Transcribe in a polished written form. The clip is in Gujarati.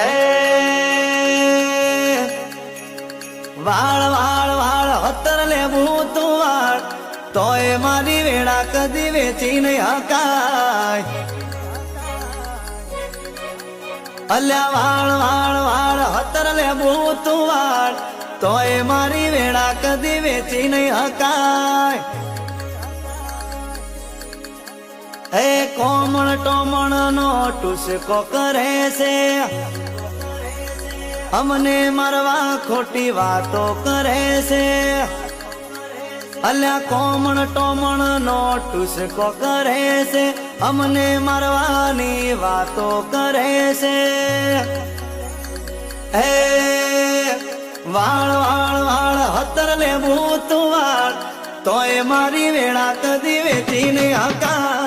એ વાળ વાળ વાળ હતર લેવું તું વાળ તોય મારી વેળા કદી વેચી નહીં હકાય. અલ્યા વાળ વાળ વાળ હતર લેવું તું વાળ તોય મારી વેળા કદી વેચી નહીં હકાય. એ કોમળ ટોમણ નો ટુસકો કરે છે, અમને મરવા ખોટી વાતો કરે છે. અલ્યા કોમળ ટોમણ નો ટુસકો કરે છે, અમને મરવાની વાતો કરે છે. હે વાળ વાળ વાળ હતર લેવું તું વાળ તોય મારી વેળા કદી વેચી નહીં હકાય.